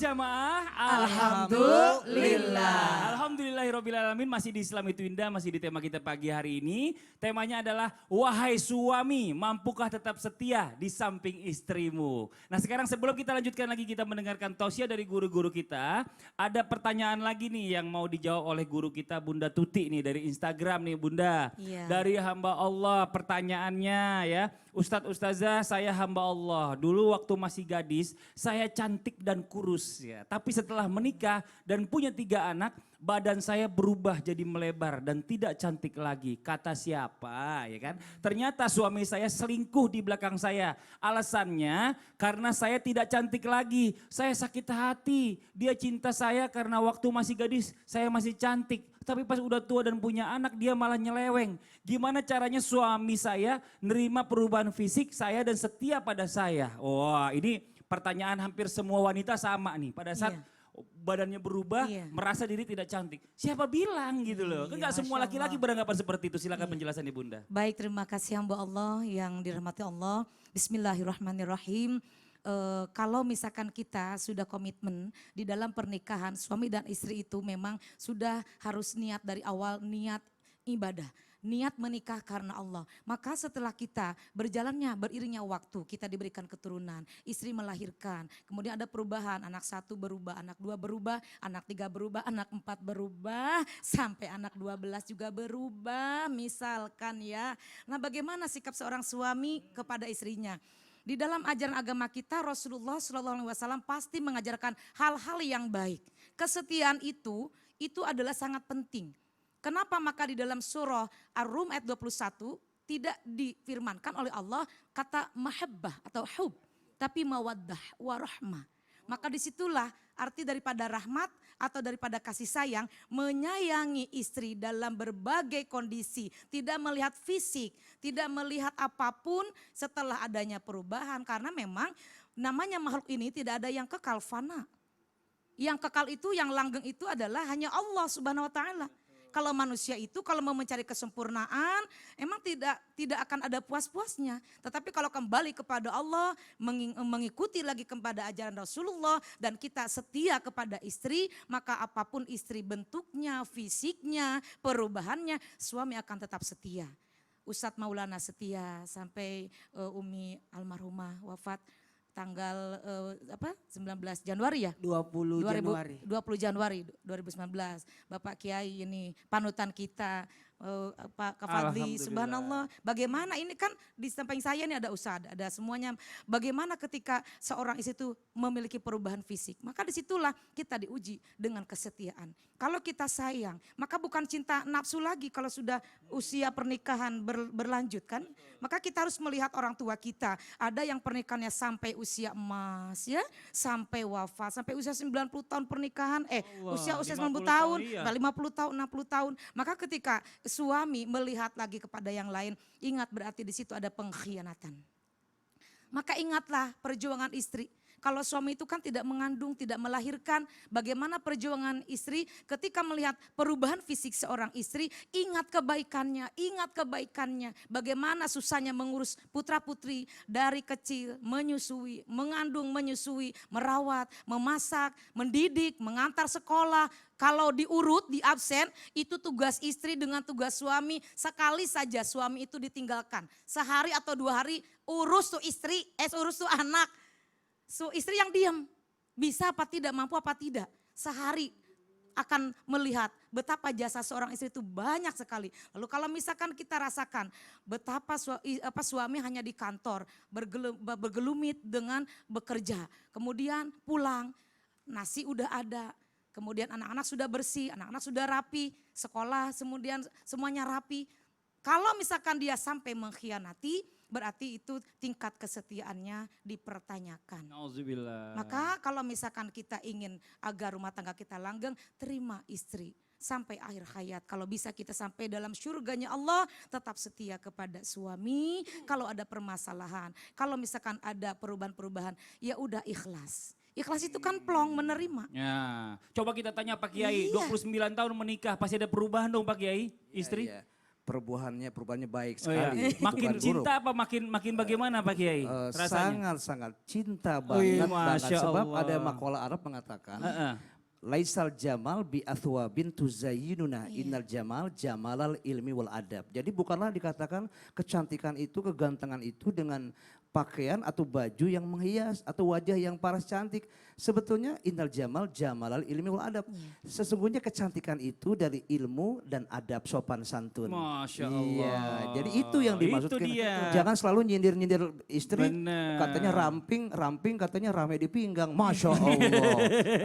jamaah. Alhamdulillah. Alhamdulillahirrabbilalamin, masih di Islam itu Indah, masih di tema kita pagi hari ini. Temanya adalah, wahai suami, mampukah tetap setia di samping istrimu? Nah sekarang sebelum kita lanjutkan lagi, kita mendengarkan tausiah dari guru-guru kita. Ada pertanyaan lagi nih yang mau dijawab oleh guru kita Bunda Tuti nih dari Instagram nih Bunda. Iya. Dari hamba Allah pertanyaannya ya. Ustadz Ustazah, saya hamba Allah. Dulu waktu masih gadis, saya cantik dan kurus ya. Tapi setelah menikah dan punya 3 anak, badan saya berubah jadi melebar dan tidak cantik lagi. Kata siapa ya kan? Ternyata suami saya selingkuh di belakang saya. Alasannya karena saya tidak cantik lagi. Saya sakit hati. Dia cinta saya karena waktu masih gadis saya masih cantik. Tapi pas udah tua dan punya anak dia malah nyeleweng. Gimana caranya suami saya nerima perubahan fisik saya dan setia pada saya? Wah ini pertanyaan hampir semua wanita sama nih. Pada saat badannya berubah, merasa diri tidak cantik. Siapa bilang gitu loh. Kan gak semua laki-laki beranggapan seperti itu. Silakan penjelasan Ibu Bunda. Baik, terima kasih hamba Allah yang dirahmati Allah. Bismillahirrahmanirrahim. Kalau misalkan kita sudah komitmen di dalam pernikahan, suami dan istri itu memang sudah harus niat dari awal, niat ibadah. Niat menikah karena Allah. Maka setelah kita berjalannya, beriringnya waktu, kita diberikan keturunan, istri melahirkan, kemudian ada perubahan, anak 1 berubah, anak 2 berubah, anak 3 berubah, anak 4 berubah, sampai anak 12 juga berubah misalkan ya. Nah bagaimana sikap seorang suami kepada istrinya? Di dalam ajaran agama kita Rasulullah SAW pasti mengajarkan hal-hal yang baik. Kesetiaan itu adalah sangat penting. Kenapa? Maka di dalam surah Ar-Rum ayat 21 tidak difirmankan oleh Allah kata mahabbah atau hub. Tapi mawaddah warahmah. Maka disitulah arti daripada rahmat atau daripada kasih sayang, menyayangi istri dalam berbagai kondisi, tidak melihat fisik, tidak melihat apapun setelah adanya perubahan. Karena memang namanya makhluk ini tidak ada yang kekal, fana. Yang kekal itu, yang langgeng itu adalah hanya Allah Subhanahu wa Ta'ala. Kalau manusia itu kalau mau mencari kesempurnaan emang tidak akan ada puas-puasnya. Tetapi kalau kembali kepada Allah, mengikuti lagi kepada ajaran Rasulullah dan kita setia kepada istri, maka apapun istri bentuknya, fisiknya, perubahannya, suami akan tetap setia. Ustadz Maulana setia sampai Umi almarhumah wafat tanggal 19 Januari ya? 20 Januari. 20 Januari 2019. Bapak Kiai ini panutan kita, Pak Fadli, subhanallah. Bagaimana ini kan di samping saya ini ada Ustadz, ada semuanya. Bagaimana ketika seorang istri itu memiliki perubahan fisik. Maka disitulah kita diuji dengan kesetiaan. Kalau kita sayang, maka bukan cinta nafsu lagi kalau sudah usia pernikahan berlanjut kan. Maka kita harus melihat orang tua kita. Ada yang pernikahannya sampai usia emas ya, sampai wafat, sampai usia 90 tahun pernikahan, usia 90 tahun, 50 tahun, 60 tahun. Maka ketika suami melihat lagi kepada yang lain, ingat berarti di situ ada pengkhianatan. Maka ingatlah perjuangan istri. Kalau suami itu kan tidak mengandung, tidak melahirkan, bagaimana perjuangan istri ketika melihat perubahan fisik seorang istri, ingat kebaikannya, bagaimana susahnya mengurus putra putri dari kecil, menyusui, mengandung, menyusui, merawat, memasak, mendidik, mengantar sekolah. Kalau diurut, di absen, itu tugas istri dengan tugas suami. Sekali saja suami itu ditinggalkan, sehari atau 2 hari urus tuh istri, urus tuh anak. Istri yang diam, bisa apa tidak, mampu apa tidak, sehari akan melihat betapa jasa seorang istri itu banyak sekali. Lalu kalau misalkan kita rasakan betapa suami hanya di kantor, bergelumit dengan bekerja, kemudian pulang, nasi udah ada, kemudian anak-anak sudah bersih, anak-anak sudah rapi, sekolah kemudian semuanya rapi. Kalau misalkan dia sampai mengkhianati, berarti itu tingkat kesetiaannya dipertanyakan. Nauzubillah. Maka kalau misalkan kita ingin agar rumah tangga kita langgeng, terima istri sampai akhir hayat. Kalau bisa kita sampai dalam surganya Allah, tetap setia kepada suami. Kalau ada permasalahan, kalau misalkan ada perubahan-perubahan, ya udah ikhlas. Ikhlas itu kan plong menerima. Ya, coba kita tanya Pak Kiai, 29 tahun menikah, pasti ada perubahan dong Pak Kiai, istri? Iya. perubahannya baik Oh ya. sekali. Makin bukan buruk. cinta apa makin bagaimana Pak Kiai? Rasanya. Sangat-sangat cinta Wih, banget Masya sebab Allah. ada makalah Arab mengatakan Heeh. Laisal jamal bi athwabin tuzayyinuna innal jamal jamalal ilmi wal adab. Jadi bukanlah dikatakan kecantikan itu, kegantengan itu dengan pakaian atau baju yang menghias atau wajah yang paras cantik. Sebetulnya innal jamal jamalal ilmi wal adab. Sesungguhnya kecantikan itu dari ilmu dan adab sopan santun. Masya Iya, Allah. jadi itu yang dimaksudkan. Itu dia. Jangan selalu nyindir-nyindir istri. Bener. Katanya ramping katanya rame di pinggang. Masya Allah.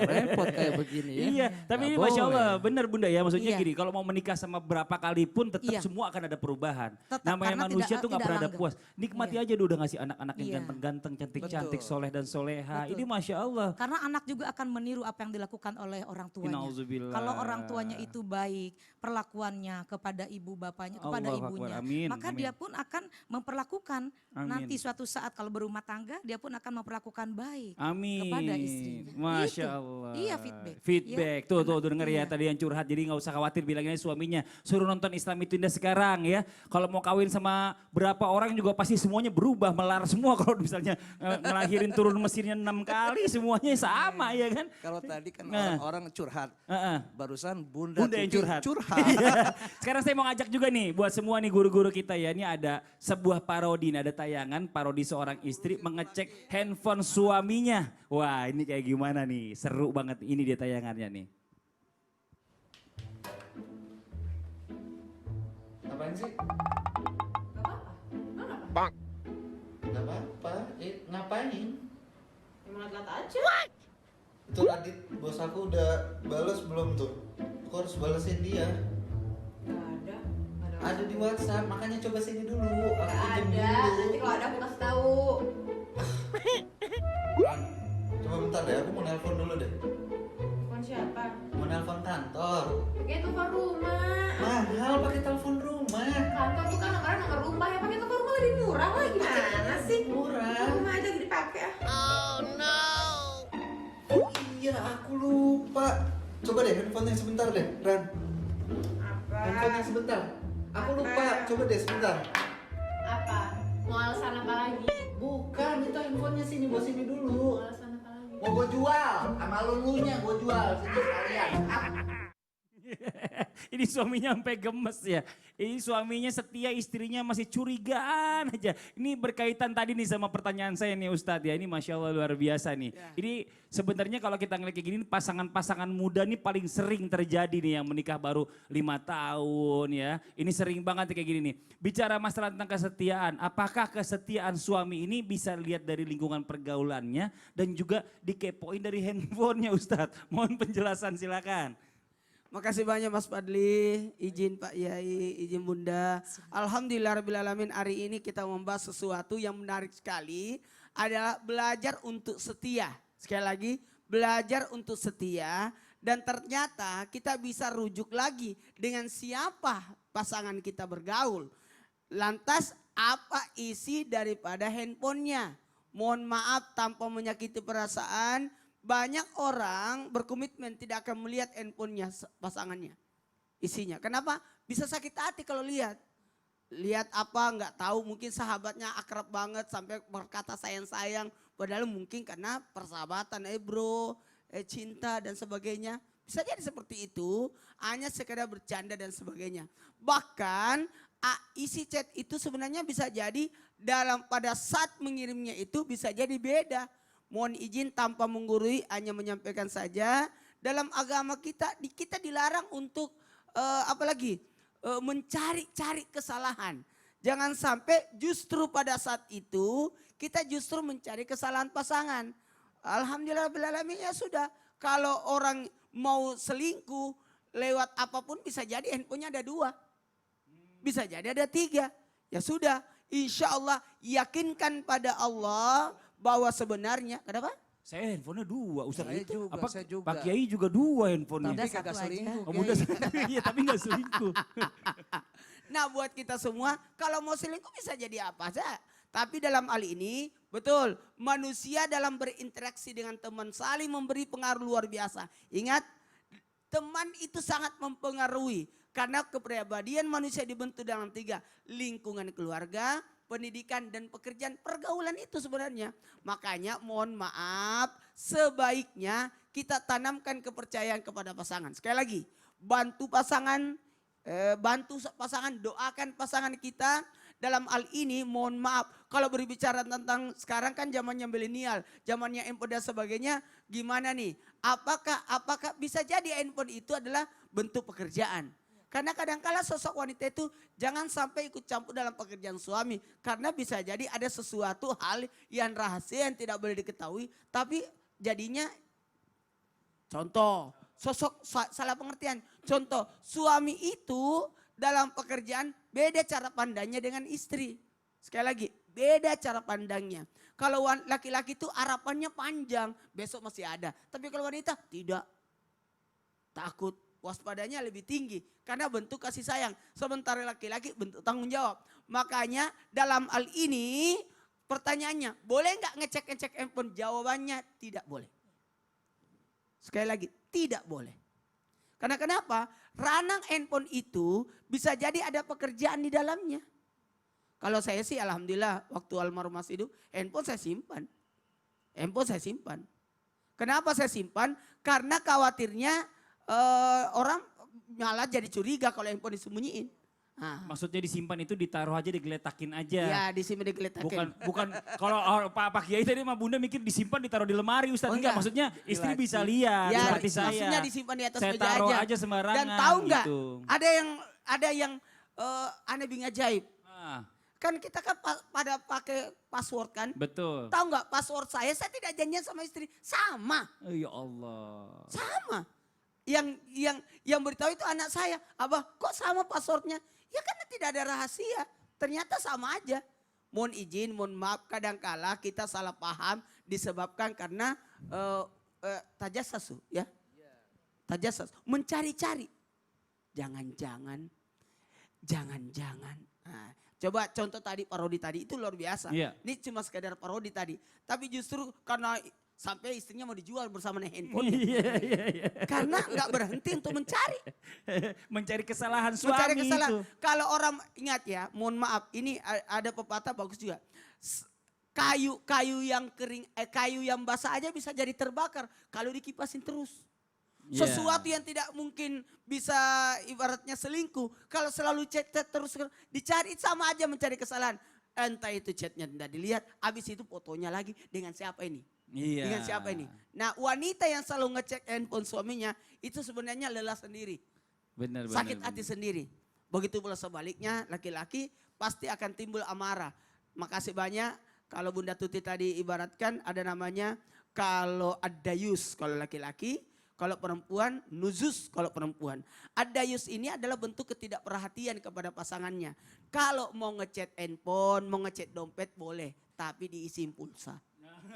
Repot kayak begini ya. Iya, tapi Nggak ini Masya Allah boleh. benar Bunda ya. Maksudnya Iya. gini, kalau mau menikah sama berapa kali pun tetap Iya. semua akan ada perubahan. Tetap, Namanya karena manusia tidak- tuh nggak tidak pernah ada langgeng. puas. Nikmati Iya. aja dia udah ngasih anak-anak yang Iya. ganteng-ganteng, cantik-cantik, Betul. soleh dan soleha. Betul. Ini Masya Allah. Karena anak juga akan meniru apa yang dilakukan oleh orang tuanya. Innauzubillah. Kalau orang tuanya itu baik, perlakuannya kepada ibu bapaknya, kepada Allahu Akbar. ibunya, Amin, maka amin. dia pun akan memperlakukan Amin. nanti suatu saat kalau berumah tangga, dia pun akan memperlakukan baik Amin. kepada istrinya. Masya Itu. Allah. Iya, feedback. Feedback. Ya, Tuh anak- denger ya iya. tadi yang curhat. Jadi nggak usah khawatir bilangnya suaminya. Suruh nonton Islam itu Indah sekarang ya. Kalau mau kawin sama berapa orang juga pasti semuanya berubah. Melar semua kalau misalnya ngelahirin turun mesinnya 6 kali semuanya sama ya kan. Kalau tadi kan Nah. orang curhat. Heeh. Barusan Bunda Bunda yang Tuti curhat. curhat. Sekarang saya mau ngajak juga nih buat semua nih guru-guru kita ya. Ini ada sebuah parodi, nih ada tayangan parodi seorang istri mengecek handphone suaminya. Wah ini kayak gimana nih, seru banget ini dia tayangannya nih. Ngapain sih? Gak apa-apa. Ngapain? Emang lat aja. Itu Radit, bos aku udah balas belum tuh? Aku harus balesin dia. Gak ada. Ada di WhatsApp, makanya coba sini dulu. Aku Gak pinjem ada. dulu. Nanti kalau ada aku kasih tahu. Ran, coba bentar deh, aku mau nelpon dulu deh. Telepon siapa? Mau nelpon kantor. Pakai telepon rumah. Mahal pakai telepon rumah. Kantor tuh kan nomor rumah ya. Pakai telepon rumah lebih murah lah. Gimana sih? Murah. Rumah aja lagi dipakai ah. Oh iya, aku lupa. Coba deh handphonenya sebentar deh, Ran. Apa? Handphonenya sebentar. Aku Apa? lupa. Coba deh sebentar. Apa? Mau alasan apa lagi? Bukan, itu handphonenya sini, bawa sini Mau dulu. alasan apa lagi? Mau gue jual, sama lulunya gue jual sini sekalian. Ini suaminya sampai gemes ya. Ini suaminya setia, istrinya masih curigaan aja. Ini berkaitan tadi nih sama pertanyaan saya nih Ustadz ya. Ini Masya Allah luar biasa nih. Ini sebenarnya kalau kita ngeliat kayak gini pasangan-pasangan muda nih paling sering terjadi nih yang menikah baru 5 tahun ya. Ini sering banget kayak gini nih. Bicara masalah tentang kesetiaan. Apakah kesetiaan suami ini bisa lihat dari lingkungan pergaulannya dan juga dikepoin dari handphonenya Ustadz. Mohon penjelasan silakan. Makasih banyak Mas Fadli, izin Pak Yai, izin Bunda. Alhamdulillahirrahmanirrahim, hari ini kita membahas sesuatu yang menarik sekali. Adalah belajar untuk setia. Sekali lagi, belajar untuk setia. Dan ternyata kita bisa rujuk lagi dengan siapa pasangan kita bergaul. Lantas apa isi daripada handphonenya? Mohon maaf tanpa menyakiti perasaan. Banyak orang berkomitmen tidak akan melihat handphonenya pasangannya, isinya. Kenapa? Bisa sakit hati kalau lihat. Lihat apa nggak tahu, mungkin sahabatnya akrab banget sampai berkata sayang-sayang. Padahal mungkin karena persahabatan, bro, cinta dan sebagainya. Bisa jadi seperti itu, hanya sekedar bercanda dan sebagainya. Bahkan isi chat itu sebenarnya bisa jadi pada saat mengirimnya itu bisa jadi beda. Mohon izin tanpa menggurui, hanya menyampaikan saja. Dalam agama kita dilarang untuk mencari-cari kesalahan. Jangan sampai justru pada saat itu kita justru mencari kesalahan pasangan. Alhamdulillahirrahmanirrahim, ya sudah. Kalau orang mau selingkuh lewat apapun bisa jadi handphonenya ada 2. Bisa jadi ada 3. Ya sudah, insya Allah yakinkan pada Allah bahwa sebenarnya, kenapa? Saya handphonenya 2 Ustadz. Saya Itu juga, apa, saya juga. Pak Kiai juga 2 handphonenya. Bunda Tapi satu kagak aja. selingkuh. Oh, Bunda Kiai. iya tapi gak selingkuh. Nah buat kita semua, kalau mau selingkuh bisa jadi apa saja. Tapi dalam hal ini, betul, manusia dalam berinteraksi dengan teman saling memberi pengaruh luar biasa. Ingat, teman itu sangat mempengaruhi. Karena kepribadian manusia dibentuk dalam 3, lingkungan keluarga, pendidikan dan pekerjaan, pergaulan itu sebenarnya. Makanya mohon maaf, sebaiknya kita tanamkan kepercayaan kepada pasangan. Sekali lagi, bantu pasangan, doakan pasangan kita. Dalam hal ini mohon maaf, kalau berbicara tentang sekarang kan zamannya milenial, zamannya handphone dan sebagainya, gimana nih? Apakah bisa jadi handphone itu adalah bentuk pekerjaan? Karena kadangkala sosok wanita itu jangan sampai ikut campur dalam pekerjaan suami. Karena bisa jadi ada sesuatu hal yang rahasia yang tidak boleh diketahui. Tapi jadinya contoh, salah pengertian. Contoh, suami itu dalam pekerjaan beda cara pandangnya dengan istri. Sekali lagi, beda cara pandangnya. Kalau laki-laki itu harapannya panjang, besok masih ada. Tapi kalau wanita tidak. Takut, waspadanya lebih tinggi. Karena bentuk kasih sayang. Sementara laki-laki bentuk tanggung jawab. Makanya dalam hal ini pertanyaannya, boleh nggak ngecek handphone? Jawabannya tidak boleh. Sekali lagi, tidak boleh. Karena kenapa? Ranah handphone itu bisa jadi ada pekerjaan di dalamnya. Kalau saya sih alhamdulillah waktu almarhum Mas hidup, handphone saya simpan. Kenapa saya simpan? Karena khawatirnya orang malah jadi curiga kalau handphone disembunyiin. Nah. Maksudnya disimpan itu ditaruh aja, digeletakin aja. Ya disimpan digeletakin. Bukan kalau Pak Kiai tadi sama Bunda mikir disimpan ditaruh di lemari Ustaz. Oh, enggak, enggak. maksudnya istri bisa lihat Ya, seperti saya. maksudnya disimpan di atas saya meja taruh aja. aja sembarangan. Dan tahu nggak? Gitu. Ada yang aneh bing ajaib. Ah, Kan kita kan pada pakai password kan? betul. Tahu nggak password saya tidak janjian sama istri. Sama. Oh, ya Allah. Sama. Yang beritahu itu anak saya. Abah kok sama passwordnya? Ya karena tidak ada rahasia. Ternyata sama aja. Mohon izin, mohon maaf kadangkala kita salah paham disebabkan karena tajassasu ya. Tajassus, mencari-cari. Jangan-jangan. Nah, coba contoh tadi parodi tadi itu luar biasa. Iya. Ini cuma sekedar parodi tadi. Tapi justru karena sampai istrinya mau dijual bersama handphone. Iya. Karena nggak berhenti untuk mencari. Mencari kesalahan suami Mencari kesalahan. itu. Kalau orang ingat ya, mohon maaf, ini ada pepatah bagus juga. Kayu yang kering, kayu yang basah aja bisa jadi terbakar kalau dikipasin terus. Iya. Sesuatu yang tidak mungkin bisa ibaratnya selingkuh. Kalau selalu chat terus dicari sama aja mencari kesalahan. Entah itu chatnya tidak dilihat, habis itu fotonya lagi dengan siapa ini. Iya. Dengan siapa ini. Nah wanita yang selalu ngecek handphone suaminya itu sebenarnya lelah sendiri. Benar. Sakit hati sendiri. Begitu pula sebaliknya laki-laki pasti akan timbul amarah. Makasih banyak kalau Bunda Tuti tadi ibaratkan ada namanya kalau adayus kalau laki-laki. Kalau perempuan, nuzus kalau perempuan. Adayus ini adalah bentuk ketidakperhatian kepada pasangannya. Kalau mau ngechat handphone, mau ngechat dompet boleh. Tapi diisi pulsa.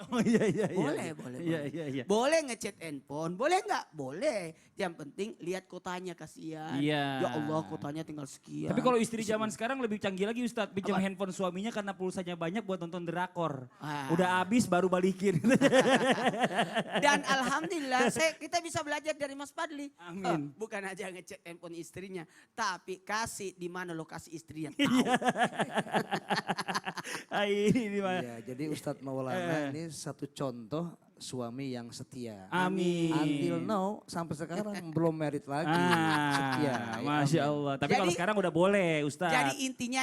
Oh iya. Boleh. Iya. Boleh ngechat handphone, boleh nggak? Boleh. Yang penting lihat kotanya kasihan. Iya. Ya Allah kotanya tinggal sekian. Tapi kalau istri zaman sekarang lebih canggih lagi Ustadz. Pinjam handphone suaminya karena pulsanya banyak buat nonton drakor. Ah. Udah habis baru balikin. Dan alhamdulillah kita bisa belajar dari Mas Fadli. Amin. Bukan aja ngecek handphone istrinya. Tapi kasih di mana lokasi istrinya. Iya. Ini mah. Iya, jadi Ustadz Maulana ini satu contoh suami yang setia. Amin. Until now sampai sekarang belum merit lagi. Setia. ya, Masya amin. Allah. Tapi Jadi- kalau sekarang udah boleh Ustadz. Jadi intinya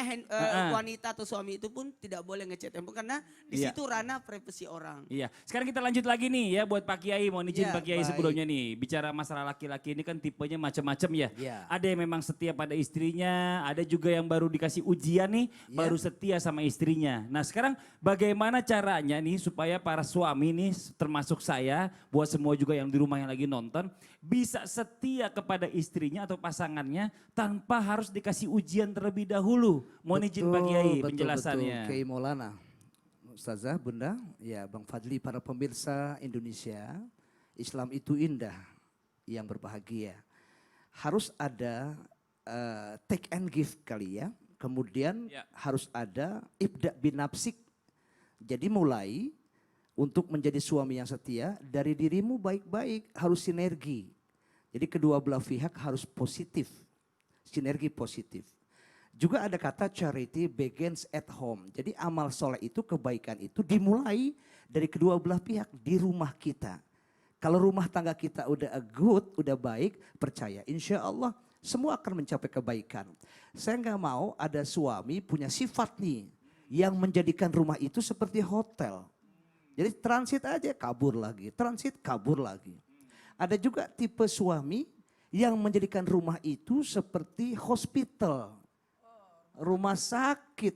wanita atau suami itu pun tidak boleh ngechat handphone karena di Iya. situ ranah privasi orang. Iya, sekarang kita lanjut lagi nih ya buat Pak Kiai. Mohon izin Iya, Pak Kiai baik. sebelumnya nih. Bicara masalah laki-laki ini kan tipenya macam-macam ya. Iya. Ada yang memang setia pada istrinya, ada juga yang baru dikasih ujian nih, Iya. baru setia sama istrinya. Nah sekarang bagaimana caranya nih supaya para suami nih termasuk saya, buat semua juga yang di rumah yang lagi nonton, bisa setia kepada istrinya atau pasangannya tanpa harus dikasih ujian terlebih dahulu. Mohon izin Pak Kiai penjelasannya. Betul, Kiai Maulana. Ustazah, Bunda, ya Bang Fadli, para pemirsa Indonesia, Islam itu indah, yang berbahagia. Harus ada take and give kali ya. Kemudian Ya. harus ada ibda binapsik. Jadi mulai untuk menjadi suami yang setia, dari dirimu baik-baik, harus sinergi. Jadi kedua belah pihak harus positif. sinergi positif. Juga ada kata charity begins at home. Jadi amal soleh itu, kebaikan itu dimulai dari kedua belah pihak di rumah kita. Kalau rumah tangga kita udah good, udah baik, percaya insya Allah semua akan mencapai kebaikan. Saya nggak mau ada suami punya sifat nih yang menjadikan rumah itu seperti hotel. Jadi transit aja kabur lagi, transit kabur lagi. Ada juga tipe suami yang menjadikan rumah itu seperti hospital. Rumah sakit,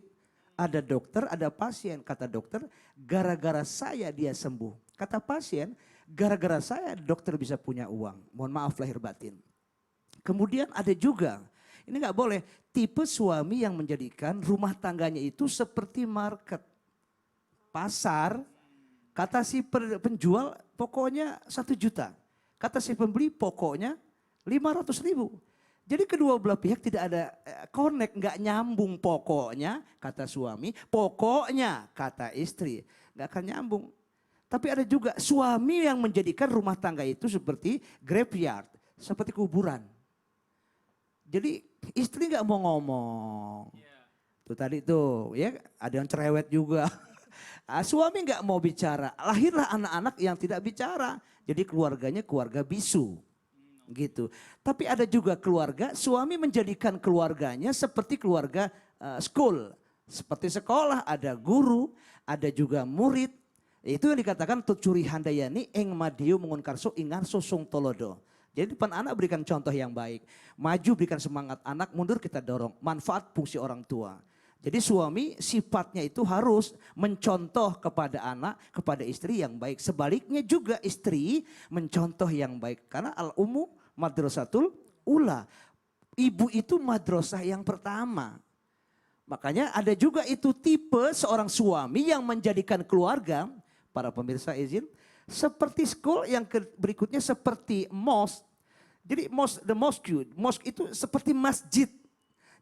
ada dokter, ada pasien. Kata dokter, gara-gara saya dia sembuh. Kata pasien, gara-gara saya dokter bisa punya uang. Mohon maaf lahir batin. Kemudian ada juga, ini nggak boleh, tipe suami yang menjadikan rumah tangganya itu seperti market. Pasar, kata si penjual pokoknya 1 juta. Kata si pembeli pokoknya 500.000. Jadi kedua belah pihak tidak ada connect, nggak nyambung pokoknya kata suami, pokoknya kata istri, nggak akan nyambung. Tapi ada juga suami yang menjadikan rumah tangga itu seperti graveyard, seperti kuburan. Jadi istri nggak mau ngomong. Tuh tadi tuh ya ada yang cerewet juga. Suami nggak mau bicara, lahirlah anak-anak yang tidak bicara. Jadi keluarganya keluarga bisu. Gitu. Tapi ada juga keluarga, suami menjadikan keluarganya seperti keluarga school. Seperti sekolah, ada guru, ada juga murid. Itu yang dikatakan tucuri handayani eng madiu mengun karso ingan sosong tolodo. Jadi depan anak berikan contoh yang baik. Maju berikan semangat anak, mundur kita dorong. Manfaat fungsi orang tua. Jadi suami sifatnya itu harus mencontoh kepada anak, kepada istri yang baik. Sebaliknya juga istri mencontoh yang baik. Karena al-ummu madrasatul ula. Ibu itu madrasah yang pertama. Makanya ada juga itu tipe seorang suami yang menjadikan keluarga, para pemirsa izin, seperti school, yang berikutnya seperti mosque. Jadi mosque itu seperti masjid.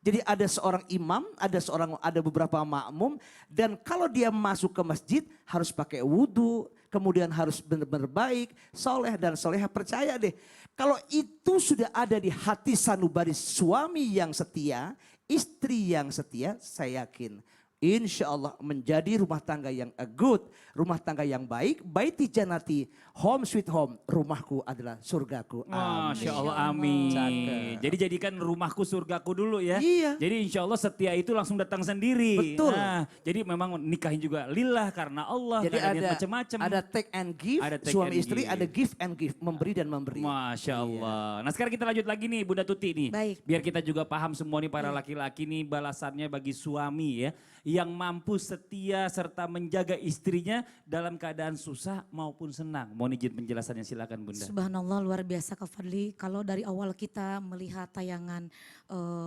Jadi ada seorang imam, ada beberapa makmum, dan kalau dia masuk ke masjid harus pakai wudhu, kemudian harus benar-benar baik, soleh dan soleha. Percaya deh, kalau itu sudah ada di hati sanubari suami yang setia, istri yang setia, saya yakin insya Allah menjadi rumah tangga yang good, rumah tangga yang baik. Baiti janati, home sweet home, rumahku adalah surgaku. Masya Allah, amin. Cakep. Jadi jadikan rumahku surgaku dulu ya. Iya. Jadi insya Allah setia itu langsung datang sendiri. Betul. Nah, jadi memang nikahin juga lillah karena Allah. Jadi nggak ada niat ada macam-macam. ada take and give, Ada take suami and istri give. ada give and give, memberi dan memberi. Masya Allah. Nah sekarang kita lanjut lagi nih Bunda Tuti nih. Baik. Biar kita juga paham semua nih para laki-laki nih balasannya bagi suami ya. Yang mampu setia serta menjaga istrinya dalam keadaan susah maupun senang. Mohon izin penjelasannya, silakan Bunda. Subhanallah, luar biasa Kak Fadli. Kalau dari awal kita melihat tayangan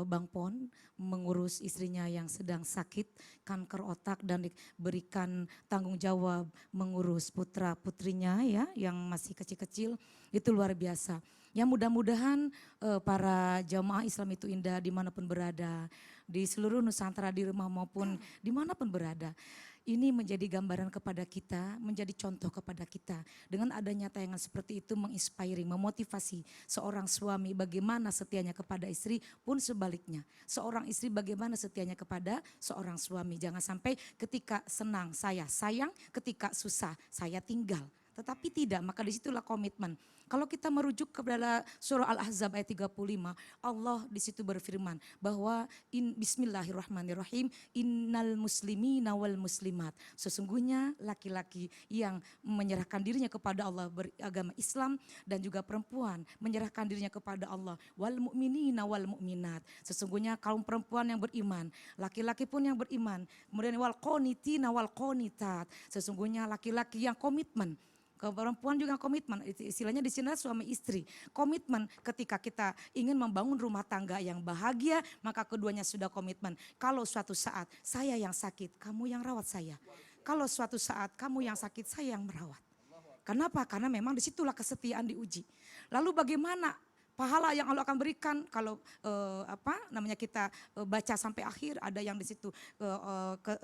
Bang Pon mengurus istrinya yang sedang sakit kanker otak dan diberikan tanggung jawab mengurus putra putrinya ya yang masih kecil-kecil, itu luar biasa. Ya mudah-mudahan para jamaah Islam itu indah dimanapun berada, di seluruh Nusantara, di rumah maupun dimanapun berada. Ini menjadi gambaran kepada kita, menjadi contoh kepada kita. Dengan adanya tayangan seperti itu menginspiring, memotivasi seorang suami bagaimana setianya kepada istri, pun sebaliknya. Seorang istri bagaimana setianya kepada seorang suami. Jangan sampai ketika senang saya sayang, ketika susah saya tinggal. Tetapi tidak, maka disitulah komitmen. Kalau kita merujuk kepada surah Al-Ahzab ayat 35, Allah di situ berfirman bahwa bismillahirrahmanirrahim, innal muslimina wal muslimat. Sesungguhnya laki-laki yang menyerahkan dirinya kepada Allah beragama Islam dan juga perempuan menyerahkan dirinya kepada Allah, wal mu'minina wal mu'minat. Sesungguhnya kaum perempuan yang beriman, laki-laki pun yang beriman. Kemudian wal qanitina wal qanitat. Sesungguhnya laki-laki yang komitmen, perempuan juga komitmen, istilahnya di sini suami istri. Komitmen ketika kita ingin membangun rumah tangga yang bahagia, maka keduanya sudah komitmen. Kalau suatu saat saya yang sakit, kamu yang rawat saya. Kalau suatu saat kamu yang sakit, saya yang merawat. Kenapa? Karena memang disitulah kesetiaan diuji. Lalu bagaimana pahala yang Allah akan berikan kalau kita baca sampai akhir, ada yang di situ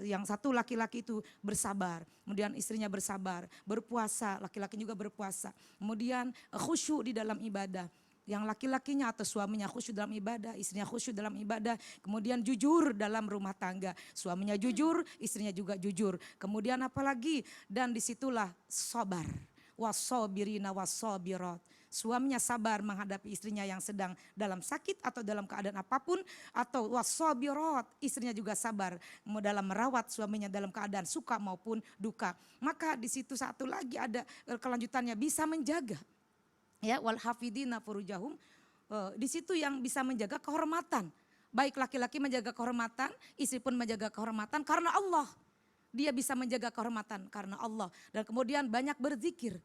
yang satu laki-laki itu bersabar, kemudian istrinya bersabar, berpuasa, laki-laki juga berpuasa, kemudian khusyuk di dalam ibadah. yang laki-lakinya atau suaminya khusyuk dalam ibadah, istrinya khusyuk dalam ibadah, kemudian jujur dalam rumah tangga, suaminya jujur, istrinya juga jujur. Kemudian apalagi, dan disitulah sabar, wassobirina wassobirat. Suaminya sabar menghadapi istrinya yang sedang dalam sakit atau dalam keadaan apapun, atau wassobirat, istrinya juga sabar dalam merawat suaminya dalam keadaan suka maupun duka. Maka di situ satu lagi ada kelanjutannya, bisa menjaga. Ya, wal hafidina furujahum, di situ yang bisa menjaga kehormatan. Baik laki-laki menjaga kehormatan, istri pun menjaga kehormatan karena Allah. Dia bisa menjaga kehormatan karena Allah. Dan kemudian banyak berzikir.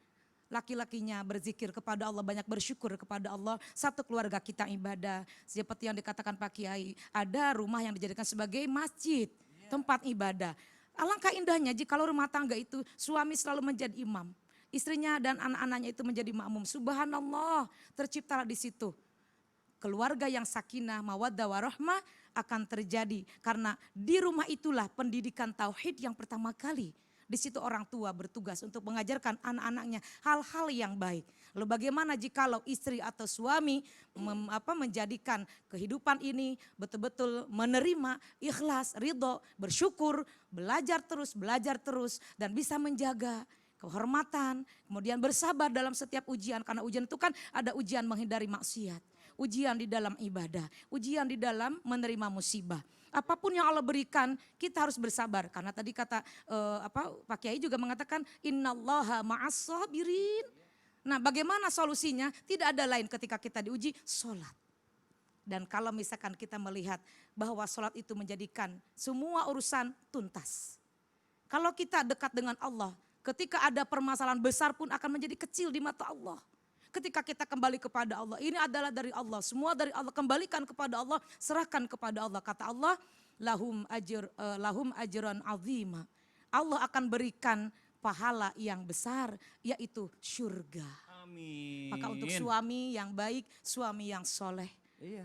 Laki-lakinya berzikir kepada Allah, banyak bersyukur kepada Allah. Satu keluarga kita ibadah. Seperti yang dikatakan Pak Kiai, ada rumah yang dijadikan sebagai masjid, tempat ibadah. Alangkah indahnya jika rumah tangga itu suami selalu menjadi imam. Istrinya dan anak-anaknya itu menjadi makmum. Subhanallah, terciptalah di situ keluarga yang sakinah, mawaddah, warahmah akan terjadi. Karena di rumah itulah pendidikan tauhid yang pertama kali. Di situ orang tua bertugas untuk mengajarkan anak-anaknya hal-hal yang baik. Lalu bagaimana jikalau istri atau suami menjadikan kehidupan ini betul-betul menerima, ikhlas, ridho, bersyukur, belajar terus dan bisa menjaga kehormatan, kemudian bersabar dalam setiap ujian. Karena ujian itu kan ada ujian menghindari maksiat, ujian di dalam ibadah, ujian di dalam menerima musibah. Apapun yang Allah berikan, kita harus bersabar. Karena tadi kata Pak Kiai juga mengatakan innallaha ma'as-sabirin. Nah, bagaimana solusinya? Tidak ada lain ketika kita diuji, sholat. Dan kalau misalkan kita melihat bahwa sholat itu menjadikan semua urusan tuntas. Kalau kita dekat dengan Allah, ketika ada permasalahan besar pun akan menjadi kecil di mata Allah. Ketika kita kembali kepada Allah, ini adalah dari Allah, semua dari Allah, kembalikan kepada Allah, serahkan kepada Allah. Kata Allah, lahum ajran azima. Allah akan berikan pahala yang besar, yaitu surga. Amin. Maka untuk suami yang baik, suami yang soleh,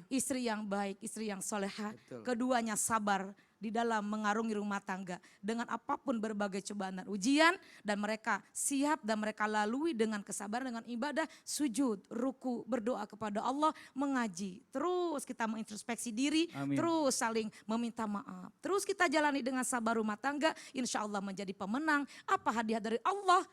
istri yang baik, istri yang soleha, keduanya sabar di dalam mengarungi rumah tangga dengan apapun berbagai cobaan dan ujian, dan mereka siap dan mereka lalui dengan kesabaran, dengan ibadah, sujud, ruku, berdoa kepada Allah, mengaji, terus kita mengintrospeksi diri, terus saling meminta maaf, terus kita jalani dengan sabar rumah tangga, insya Allah menjadi pemenang. Apa hadiah dari Allah?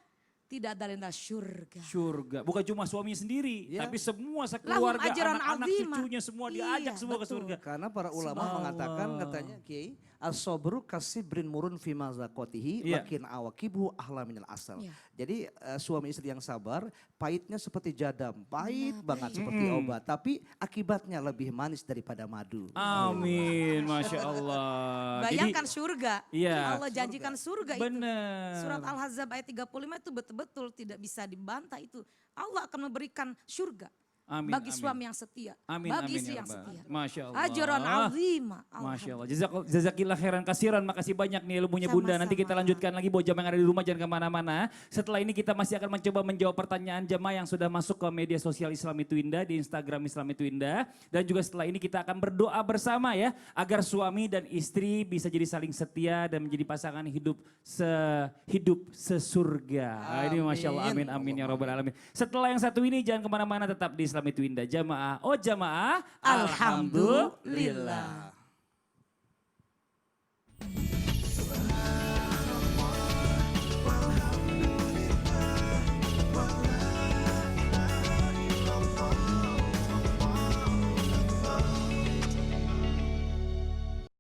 Tidak ada lain surga. Surga, bukan cuma suami sendiri, tapi semua Lahum sekeluarga, ajran anak-anak azima. cucunya semua diajak semua ke betul. surga. Karena para ulama mengatakan katanya Kiai, as-sabru kasibrin murun fi mazaqatihi lakin awaqibuhu ahla minal asal. Jadi suami istri yang sabar, pahitnya seperti jadam, pahit banget seperti obat, tapi akibatnya lebih manis daripada madu. Amin, Masya Allah. Bayangkan surga, Iya. Allah janjikan surga itu. Benar. Surat Al-Ahzab ayat 35 itu betul-betul tidak bisa dibantah itu. Allah akan memberikan surga. Amin, bagi amin. suami yang setia, Amin, bagi amin, istri ya yang Rabbal. setia. Masya Allah. Ajran azima. Masya Allah. Jazakillah khairan kasiran. Makasih banyak nih ilmunya Bunda. Sama-sama. Nanti kita lanjutkan lagi buat jamaah yang ada di rumah, jangan kemana-mana. Setelah ini kita masih akan mencoba menjawab pertanyaan jamaah yang sudah masuk ke media sosial Islam Itu Indah, di Instagram Islam Itu Indah. Dan juga setelah ini kita akan berdoa bersama ya, agar suami dan istri bisa jadi saling setia dan menjadi pasangan hidup sesurga. Ini Masya Allah, amin amin ya Rabbal Alamin. Setelah yang satu ini jangan kemana-mana, tetap di Islam Itu Indah. Jamaah, Alhamdulillah.